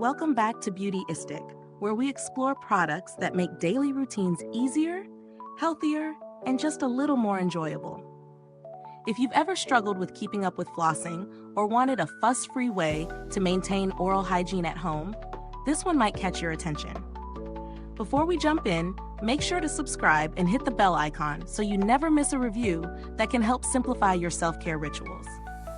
Welcome back to Beautyistic, where we explore products that make daily routines easier, healthier, and just a little more enjoyable. If you've ever struggled with keeping up with flossing or wanted a fuss-free way to maintain oral hygiene at home, this one might catch your attention. Before we jump in, make sure to subscribe and hit the bell icon so you never miss a review that can help simplify your self-care rituals.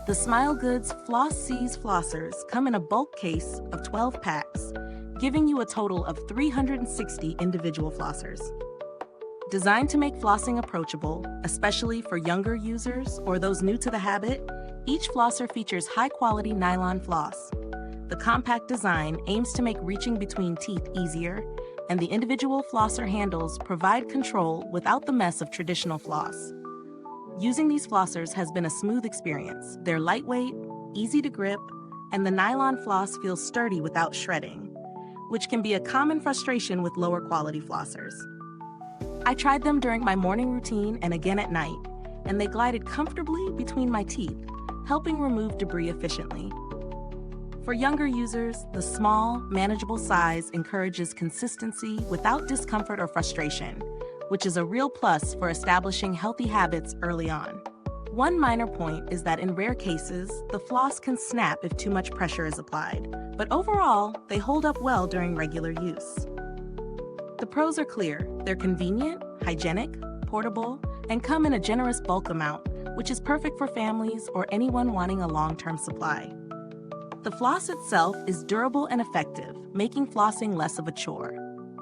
The SmileGoods FlosSeas Flossers come in a bulk case of 12 packs, giving you a total of 360 individual flossers. Designed to make flossing approachable, especially for younger users or those new to the habit, each flosser features high-quality nylon floss. The compact design aims to make reaching between teeth easier, and the individual flosser handles provide control without the mess of traditional floss. Using these flossers has been a smooth experience. They're lightweight, easy to grip, and the nylon floss feels sturdy without shredding, which can be a common frustration with lower quality flossers. I tried them during my morning routine and again at night, and they glided comfortably between my teeth, helping remove debris efficiently. For younger users, the small, manageable size encourages consistency without discomfort or frustration, which is a real plus for establishing healthy habits early on. One minor point is that in rare cases, the floss can snap if too much pressure is applied, but overall, they hold up well during regular use. The pros are clear. They're convenient, hygienic, portable, and come in a generous bulk amount, which is perfect for families or anyone wanting a long-term supply. The floss itself is durable and effective, making flossing less of a chore.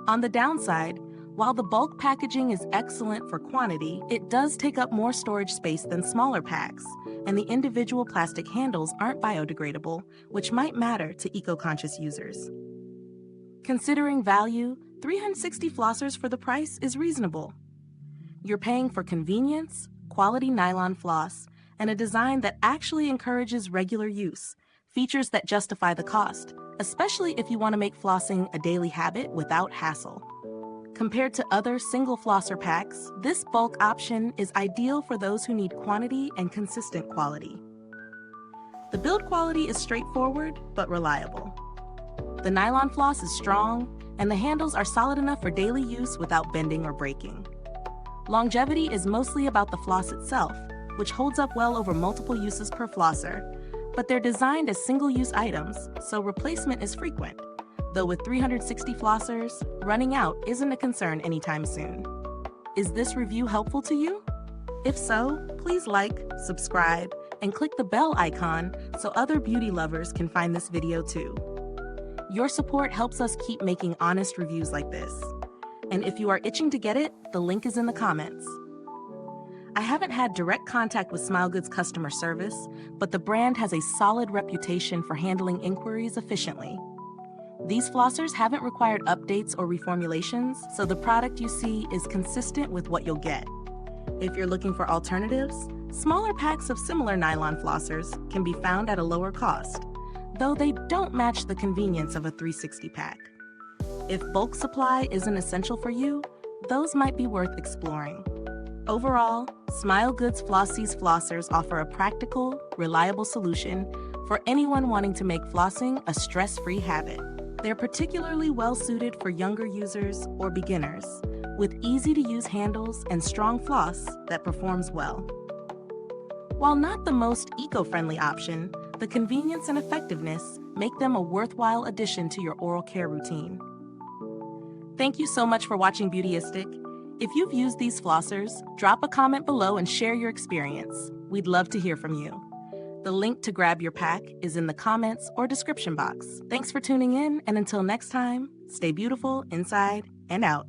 On the downside, while the bulk packaging is excellent for quantity, it does take up more storage space than smaller packs, and the individual plastic handles aren't biodegradable, which might matter to eco-conscious users. Considering value, 360 flossers for the price is reasonable. You're paying for convenience, quality nylon floss, and a design that actually encourages regular use, features that justify the cost, especially if you want to make flossing a daily habit without hassle. Compared to other single flosser packs, this bulk option is ideal for those who need quantity and consistent quality. The build quality is straightforward but reliable. The nylon floss is strong, and the handles are solid enough for daily use without bending or breaking. Longevity is mostly about the floss itself, which holds up well over multiple uses per flosser, but they're designed as single-use items, so replacement is frequent. Though with 360 flossers, running out isn't a concern anytime soon. Is this review helpful to you? If so, please like, subscribe, and click the bell icon so other beauty lovers can find this video too. Your support helps us keep making honest reviews like this. And if you are itching to get it, the link is in the comments. I haven't had direct contact with SmileGoods customer service, but the brand has a solid reputation for handling inquiries efficiently. These flossers haven't required updates or reformulations, so the product you see is consistent with what you'll get. If you're looking for alternatives, smaller packs of similar nylon flossers can be found at a lower cost, though they don't match the convenience of a 360 pack. If bulk supply isn't essential for you, those might be worth exploring. Overall, SmileGoods FlosSeas Flossers offer a practical, reliable solution for anyone wanting to make flossing a stress-free habit. They're particularly well-suited for younger users or beginners, with easy-to-use handles and strong floss that performs well. While not the most eco-friendly option, the convenience and effectiveness make them a worthwhile addition to your oral care routine. Thank you so much for watching Beautyistic. If you've used these flossers, drop a comment below and share your experience. We'd love to hear from you. The link to grab your pack is in the comments or description box. Thanks for tuning in, and until next time, stay beautiful inside and out.